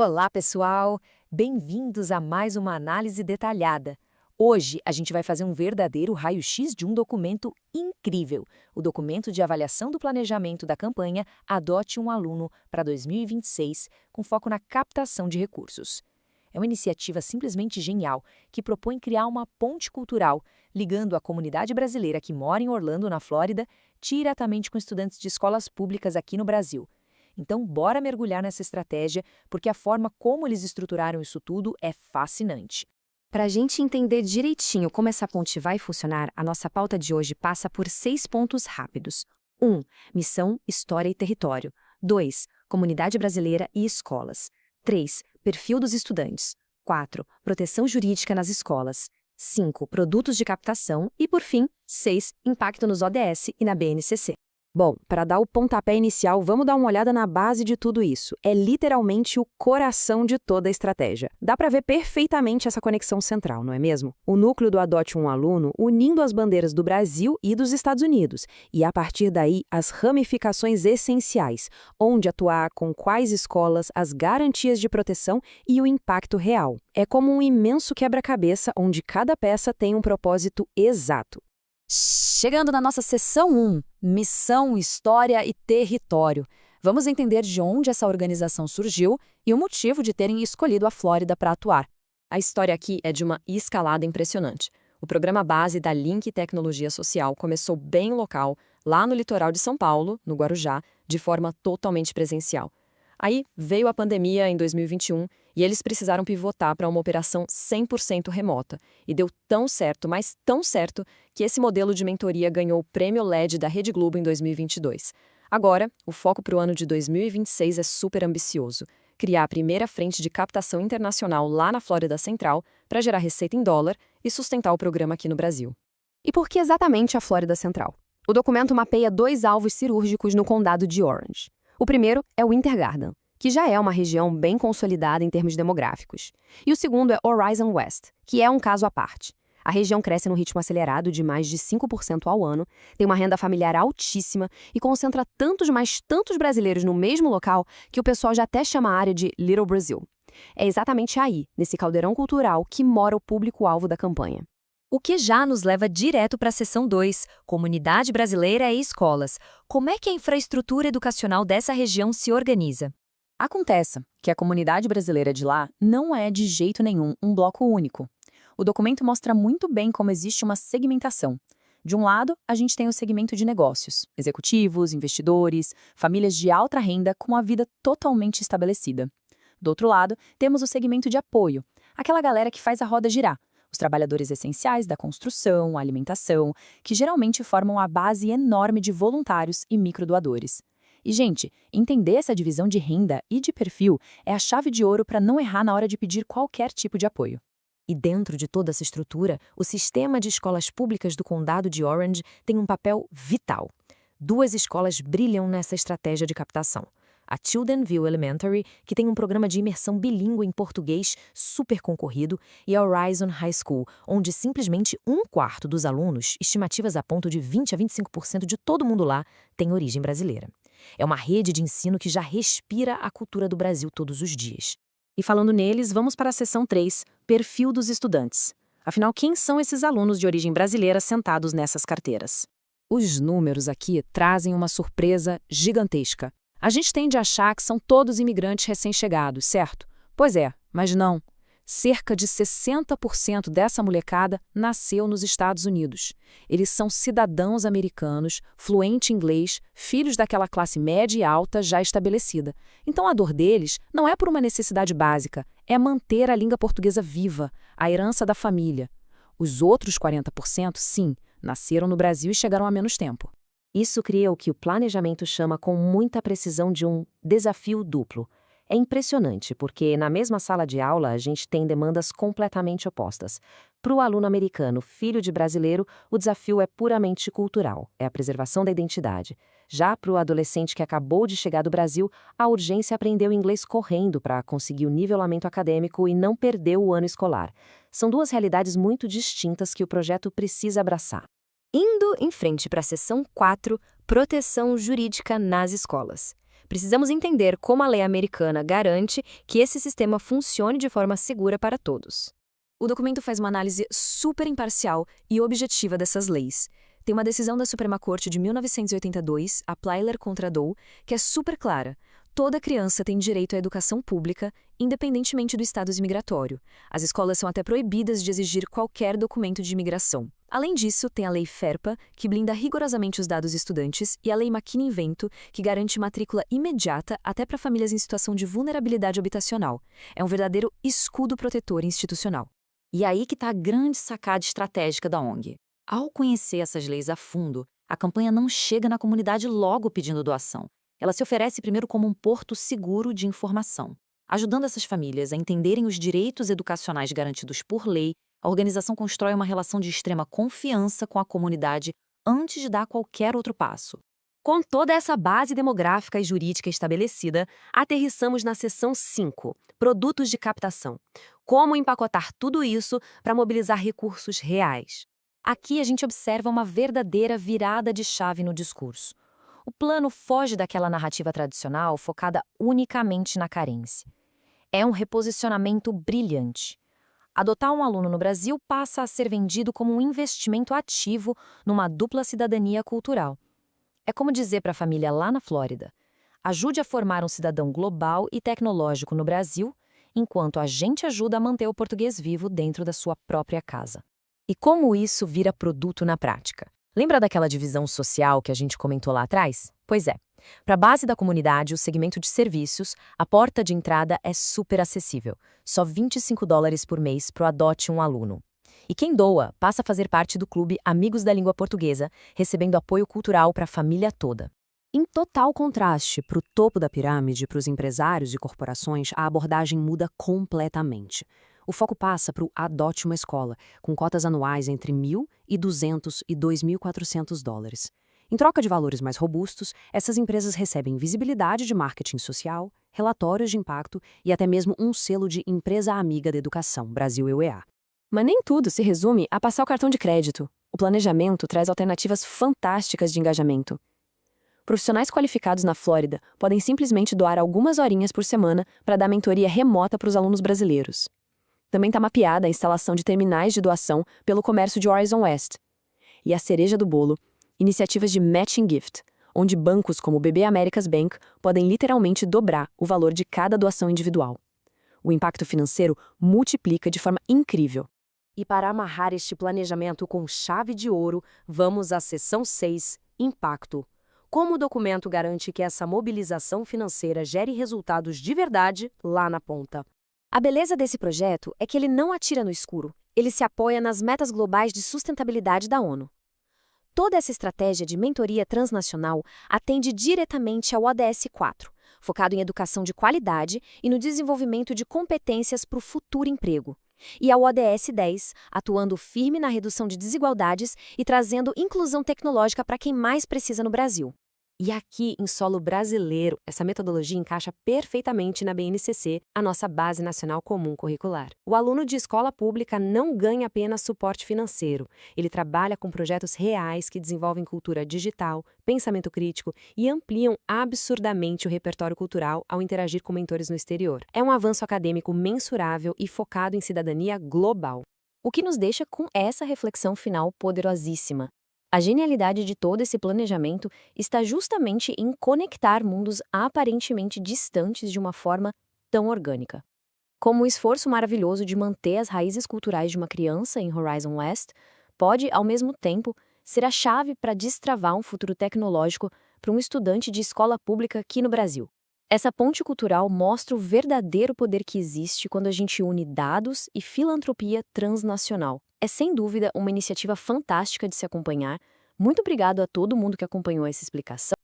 Olá, pessoal! Bem-vindos a mais uma análise detalhada. Hoje a gente vai fazer um verdadeiro raio-x de um documento incrível, o documento de avaliação do planejamento da campanha Adote um Aluno para 2026, com foco na captação de recursos. É uma iniciativa simplesmente genial que propõe criar uma ponte cultural, ligando a comunidade brasileira que mora em Orlando, na Flórida, diretamente com estudantes de escolas públicas aqui no Brasil. Então, bora mergulhar nessa estratégia, porque a forma como eles estruturaram isso tudo é fascinante. Para a gente entender direitinho como essa ponte vai funcionar, a nossa pauta de hoje passa por 6 pontos rápidos. 1. Missão, história e território. 2. Comunidade brasileira e escolas. 3. Perfil dos estudantes. 4. Proteção jurídica nas escolas. 5. Produtos de captação. E, por fim, 6. Impacto nos ODS e na BNCC. Bom, para dar o pontapé inicial, vamos dar uma olhada na base de tudo isso. É literalmente o coração de toda a estratégia. Dá para ver perfeitamente essa conexão central, não é mesmo? O núcleo do Adote um Aluno unindo as bandeiras do Brasil e dos Estados Unidos. E, a partir daí, as ramificações essenciais. Onde atuar, com quais escolas, as garantias de proteção e o impacto real. É como um imenso quebra-cabeça onde cada peça tem um propósito exato. Chegando na nossa seção 1, Missão, História e Território. Vamos entender de onde essa organização surgiu e o motivo de terem escolhido a Flórida para atuar. A história aqui é de uma escalada impressionante. O programa base da Link Tecnologia Social começou bem local, lá no litoral de São Paulo, no Guarujá, de forma totalmente presencial. Aí veio a pandemia em 2021 e eles precisaram pivotar para uma operação 100% remota. E deu tão certo, mas tão certo, que esse modelo de mentoria ganhou o Prêmio LED da Rede Globo em 2022. Agora, o foco para o ano de 2026 é super ambicioso. Criar a primeira frente de captação internacional lá na Flórida Central para gerar receita em dólar e sustentar o programa aqui no Brasil. E por que exatamente a Flórida Central? O documento mapeia 2 alvos cirúrgicos no condado de Orange. O primeiro é o Winter Garden, que já é uma região bem consolidada em termos demográficos. E o segundo é Horizon West, que é um caso à parte. A região cresce num ritmo acelerado de mais de 5% ao ano, tem uma renda familiar altíssima e concentra tantos, mas tantos brasileiros no mesmo local que o pessoal já até chama a área de Little Brazil. É exatamente aí, nesse caldeirão cultural, que mora o público-alvo da campanha. O que já nos leva direto para a seção 2, Comunidade Brasileira e Escolas. Como é que a infraestrutura educacional dessa região se organiza? Acontece que a comunidade brasileira de lá não é de jeito nenhum um bloco único. O documento mostra muito bem como existe uma segmentação. De um lado, a gente tem o segmento de negócios, executivos, investidores, famílias de alta renda com a vida totalmente estabelecida. Do outro lado, temos o segmento de apoio, aquela galera que faz a roda girar. Os trabalhadores essenciais da construção, alimentação, que geralmente formam a base enorme de voluntários e microdoadores. E, gente, entender essa divisão de renda e de perfil é a chave de ouro para não errar na hora de pedir qualquer tipo de apoio. E dentro de toda essa estrutura, o sistema de escolas públicas do condado de Orange tem um papel vital. 2 escolas brilham nessa estratégia de captação. A Childenville Elementary, que tem um programa de imersão bilíngue em português super concorrido, e a Horizon High School, onde simplesmente 1/4 dos alunos, estimativas a ponto de 20 a 25% de todo mundo lá, tem origem brasileira. É uma rede de ensino que já respira a cultura do Brasil todos os dias. E falando neles, vamos para a seção 3, Perfil dos estudantes. Afinal, quem são esses alunos de origem brasileira sentados nessas carteiras? Os números aqui trazem uma surpresa gigantesca. A gente tende a achar que são todos imigrantes recém-chegados, certo? Pois é, mas não. Cerca de 60% dessa molecada nasceu nos Estados Unidos. Eles são cidadãos americanos, fluentes em inglês, filhos daquela classe média e alta já estabelecida. Então a dor deles não é por uma necessidade básica, é manter a língua portuguesa viva, a herança da família. Os outros 40%, sim, nasceram no Brasil e chegaram há menos tempo. Isso cria o que o planejamento chama com muita precisão de um desafio duplo. É impressionante, porque na mesma sala de aula a gente tem demandas completamente opostas. Para o aluno americano, filho de brasileiro, o desafio é puramente cultural, é a preservação da identidade. Já para o adolescente que acabou de chegar do Brasil, a urgência é aprender o inglês correndo para conseguir o nivelamento acadêmico e não perder o ano escolar. São 2 realidades muito distintas que o projeto precisa abraçar. Indo em frente para a seção 4, Proteção Jurídica nas Escolas. Precisamos entender como a lei americana garante que esse sistema funcione de forma segura para todos. O documento faz uma análise super imparcial e objetiva dessas leis. Tem uma decisão da Suprema Corte de 1982, a Plyler contra Doe, que é super clara. Toda criança tem direito à educação pública, independentemente do status imigratório. As escolas são até proibidas de exigir qualquer documento de imigração. Além disso, tem a Lei FERPA, que blinda rigorosamente os dados estudantes, e a Lei McKinney-Vento, que garante matrícula imediata até para famílias em situação de vulnerabilidade habitacional. É um verdadeiro escudo protetor institucional. E aí que está a grande sacada estratégica da ONG. Ao conhecer essas leis a fundo, a campanha não chega na comunidade logo pedindo doação. Ela se oferece primeiro como um porto seguro de informação. Ajudando essas famílias a entenderem os direitos educacionais garantidos por lei, a organização constrói uma relação de extrema confiança com a comunidade antes de dar qualquer outro passo. Com toda essa base demográfica e jurídica estabelecida, aterrissamos na seção 5, Produtos de Captação. Como empacotar tudo isso para mobilizar recursos reais? Aqui a gente observa uma verdadeira virada de chave no discurso. O plano foge daquela narrativa tradicional focada unicamente na carência. É um reposicionamento brilhante. Adotar um aluno no Brasil passa a ser vendido como um investimento ativo numa dupla cidadania cultural. É como dizer para a família lá na Flórida: ajude a formar um cidadão global e tecnológico no Brasil, enquanto a gente ajuda a manter o português vivo dentro da sua própria casa. E como isso vira produto na prática? Lembra daquela divisão social que a gente comentou lá atrás? Pois é. Para a base da comunidade, o segmento de serviços, a porta de entrada é super acessível. Só $25 por mês para o Adote um Aluno. E quem doa passa a fazer parte do clube Amigos da Língua Portuguesa, recebendo apoio cultural para a família toda. Em total contraste para o topo da pirâmide, para os empresários e corporações, a abordagem muda completamente. O foco passa para o Adote uma Escola, com cotas anuais entre $1.200 e $2.400. Em troca de valores mais robustos, essas empresas recebem visibilidade de marketing social, relatórios de impacto e até mesmo um selo de Empresa Amiga da Educação, Brasil UEA. Mas nem tudo se resume a passar o cartão de crédito. O planejamento traz alternativas fantásticas de engajamento. Profissionais qualificados na Flórida podem simplesmente doar algumas horinhas por semana para dar mentoria remota para os alunos brasileiros. Também está mapeada a instalação de terminais de doação pelo comércio de Horizon West. E a cereja do bolo, iniciativas de Matching Gift, onde bancos como o BB Americas Bank podem literalmente dobrar o valor de cada doação individual. O impacto financeiro multiplica de forma incrível. E para amarrar este planejamento com chave de ouro, vamos à seção 6, Impacto. Como o documento garante que essa mobilização financeira gere resultados de verdade lá na ponta? A beleza desse projeto é que ele não atira no escuro. Ele se apoia nas metas globais de sustentabilidade da ONU. Toda essa estratégia de mentoria transnacional atende diretamente ao ODS 4, focado em educação de qualidade e no desenvolvimento de competências para o futuro emprego. E ao ODS 10, atuando firme na redução de desigualdades e trazendo inclusão tecnológica para quem mais precisa no Brasil. E aqui, em solo brasileiro, essa metodologia encaixa perfeitamente na BNCC, a nossa Base Nacional Comum Curricular. O aluno de escola pública não ganha apenas suporte financeiro. Ele trabalha com projetos reais que desenvolvem cultura digital, pensamento crítico e ampliam absurdamente o repertório cultural ao interagir com mentores no exterior. É um avanço acadêmico mensurável e focado em cidadania global. O que nos deixa com essa reflexão final poderosíssima. A genialidade de todo esse planejamento está justamente em conectar mundos aparentemente distantes de uma forma tão orgânica. Como o esforço maravilhoso de manter as raízes culturais de uma criança em Horizon West pode, ao mesmo tempo, ser a chave para destravar um futuro tecnológico para um estudante de escola pública aqui no Brasil. Essa ponte cultural mostra o verdadeiro poder que existe quando a gente une dados e filantropia transnacional. É sem dúvida uma iniciativa fantástica de se acompanhar. Muito obrigado a todo mundo que acompanhou essa explicação.